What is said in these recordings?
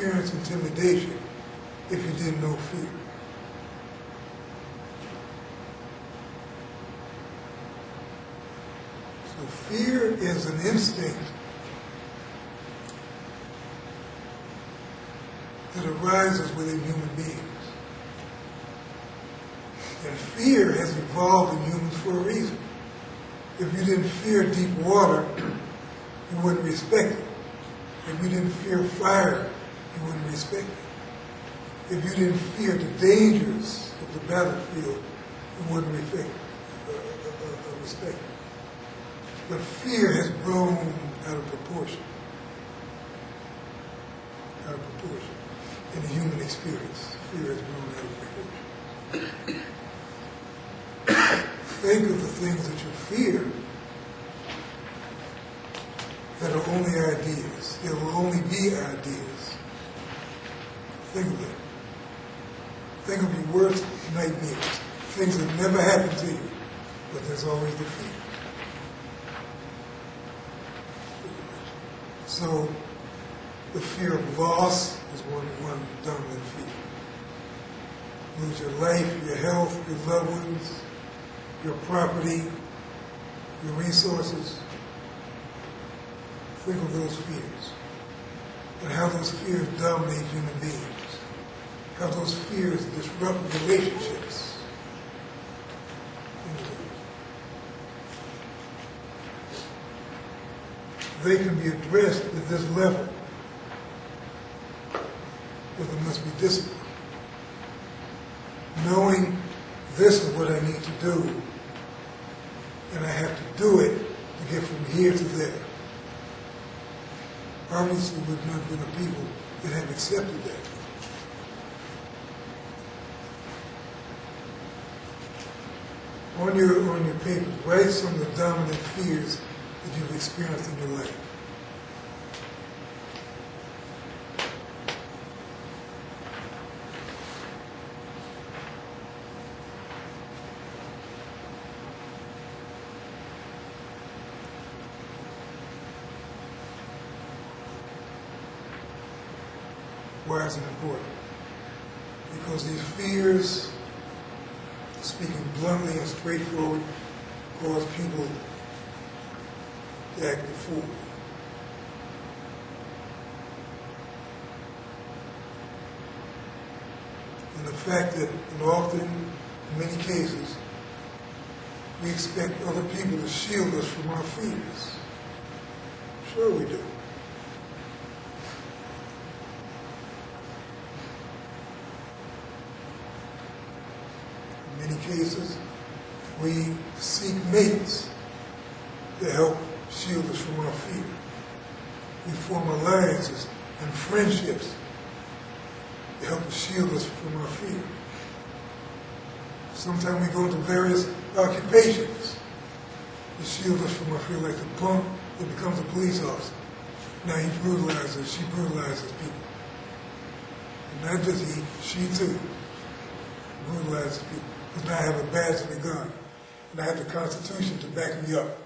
experience intimidation if you didn't know fear. So fear is an instinct that arises within human beings. And fear has evolved in humans for a reason. If you didn't fear deep water, you wouldn't respect it. If you didn't fear fire, you wouldn't respect it. If you didn't fear the dangers of the battlefield, you wouldn't respect it. But fear has grown out of proportion. In the human experience, fear has grown out of proportion. Think of the things that you fear that are only ideas. There will only be ideas. Think of that. Think of your worst nightmares, things that never happen to you, but there's always the fear. So, the fear of loss is one dominant fear. Lose your life, your health, your loved ones, your property, your resources. Think of those fears and how those fears dominate human beings, how those fears disrupt relationships. They can be addressed at this level, but there must be discipline. Knowing this is what I need to do, and I have to do it to get from here to there. Obviously, we've not been a people that have accepted that. On your papers, write some of the dominant fears that you've experienced in your life. Why is it important? Because these fears, speaking bluntly and straightforward, cause people to act a fool. And the fact that often, in many cases, we expect other people to shield us from our fears. Sure we do. In many cases, we seek mates to help shield us from our fear. We form alliances and friendships to help us shield us from our fear. Sometimes we go into various occupations to shield us from our fear, like the punk that becomes a police officer. Now he brutalizes, she brutalizes people. And not just he, she too brutalizes people. Because now I have a badge and a gun. And I have the Constitution to back me up.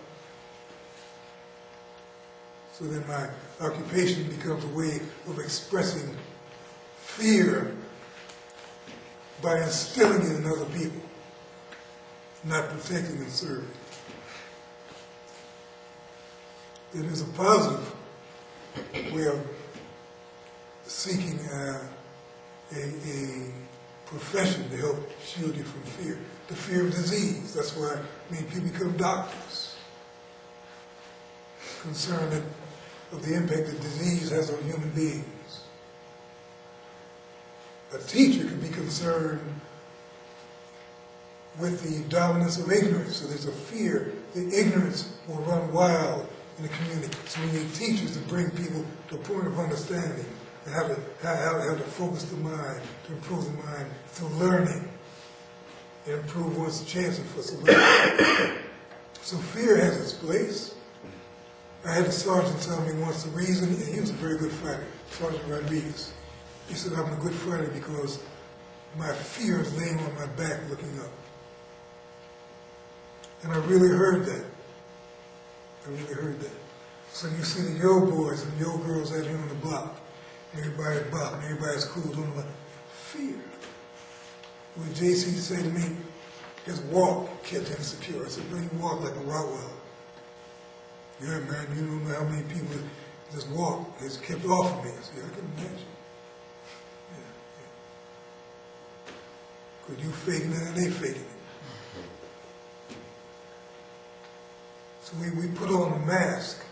So then my occupation becomes a way of expressing fear by instilling it in other people, not protecting and serving. It is a positive way of seeking a profession to help shield you from fear. The fear of disease. That's why many people become doctors. Concerned of the impact that disease has on human beings. A teacher can be concerned with the dominance of ignorance. So there's a fear that ignorance will run wild in the community. So we need teachers to bring people to a point of understanding and how to focus the mind, to improve the mind through learning and improve one's chances for survival. So fear has its place. I had a sergeant tell me once the reason, and he was a very good fighter, Sergeant Rodriguez. He said, I'm a good fighter because my fear is laying on my back looking up. And I really heard that. So you see the yo boys and yo girls out here on the block. everybody's bopping, everybody's cool, don't know what. Fear. When JC said to me, his walk kept him secure. I said, bro, you walk like a Rottweiler. Yeah, man, you don't know how many people this walk has kept off of me. I said, I can imagine. Because you faking it and they faking it. So we put on a mask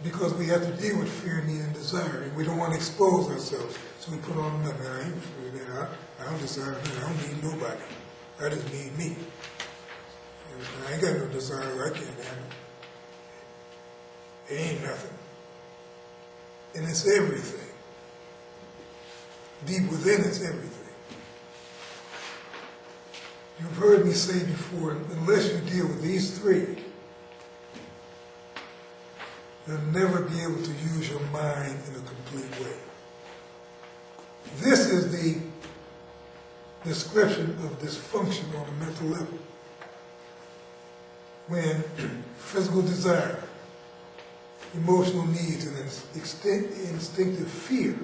because we have to deal with fear, need, and desire, and we don't want to expose ourselves. So we put on a mask. I ain't afraid of that. I don't desire that. I don't need nobody. I just need me. And I ain't got no desire I can't handle. It ain't nothing. And it's everything. Deep within it's everything. You've heard me say before, unless you deal with these three, you'll never be able to use your mind in a complete way. This is the description of dysfunction on a mental level. When physical desire, emotional needs, and instinctive fear,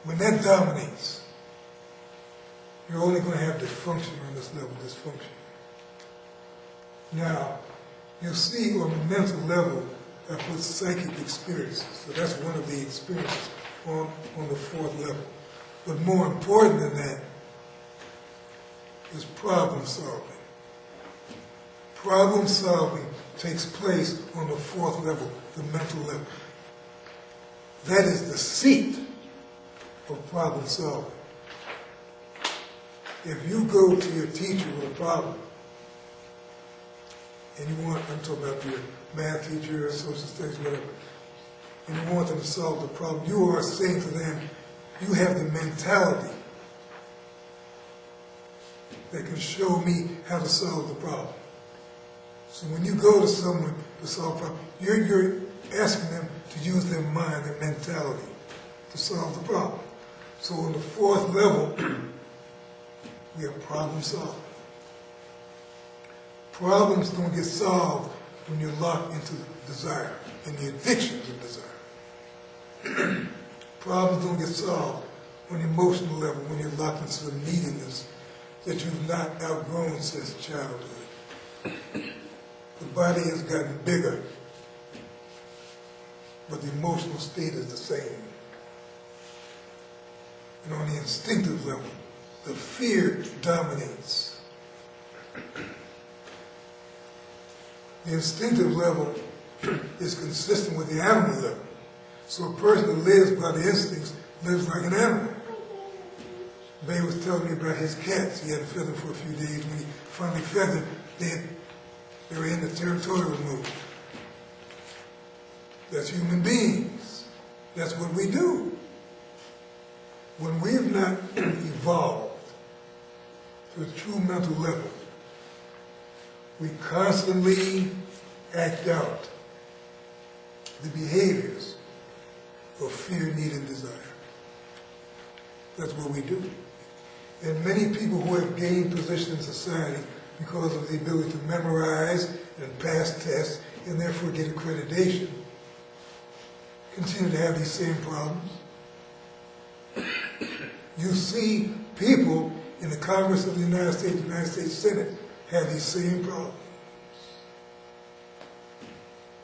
when that dominates, you're only going to have dysfunction on this level, dysfunction. Now, you see on the mental level, I put psychic experiences. So that's one of the experiences on the fourth level. But more important than that is problem solving. Problem solving takes place on the fourth level, the mental level. That is the seat of problem solving. If you go to your teacher with a problem, and you want, I'm talking about your math teacher or social studies, whatever, and you want them to solve the problem, you are saying to them, you have the mentality that can show me how to solve the problem. So when you go to someone to solve a problem, you're asking them to use their mind, their mentality, to solve the problem. So on the fourth level, we have problem solving. Problems don't get solved when you're locked into desire and the addictions of desire. Problems don't get solved on the emotional level when you're locked into the neediness that you've not outgrown since childhood. The body has gotten bigger, but the emotional state is the same. And on the instinctive level, the fear dominates. The instinctive level is consistent with the animal level. So a person that lives by the instincts lives like an animal. Bay was telling me about his cats. He hadn't fed them for a few days. When he finally fed them, they were in the territorial mode. That's human beings. That's what we do. When we have not evolved to a true mental level, we constantly act out the behaviors of fear, need, and desire. That's what we do. And many people who have gained position in society because of the ability to memorize and pass tests and therefore get accreditation continue to have these same problems. You see people in the Congress of the United States Senate have these same problems.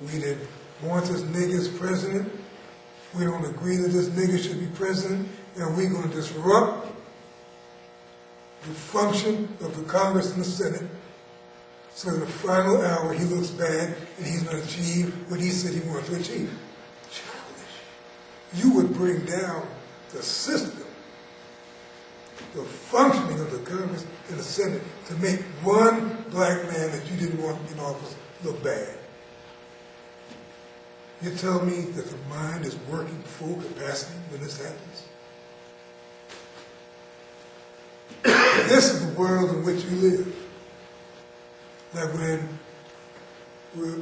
We didn't want this nigga as president. We don't agree that this nigga should be president, and we're going to disrupt the function of the Congress and the Senate so in the final hour he looks bad and he's going to achieve what he said he wanted to achieve. Childish. You would bring down the system, the functioning of the Congress and the Senate to make one black man that you didn't want in office look bad. You tell me that the mind is working full capacity when this happens? This is the world in which we live. Like when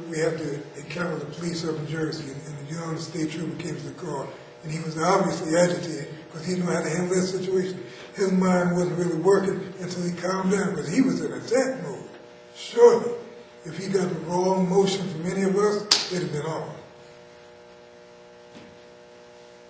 we have to encounter the police up in Jersey, and the young state trooper came to the car, and he was obviously agitated because he didn't know how to handle that situation. His mind wasn't really working until he calmed down because he was in attack mode. Surely, if he got the wrong motion from any of us, they'd have been on.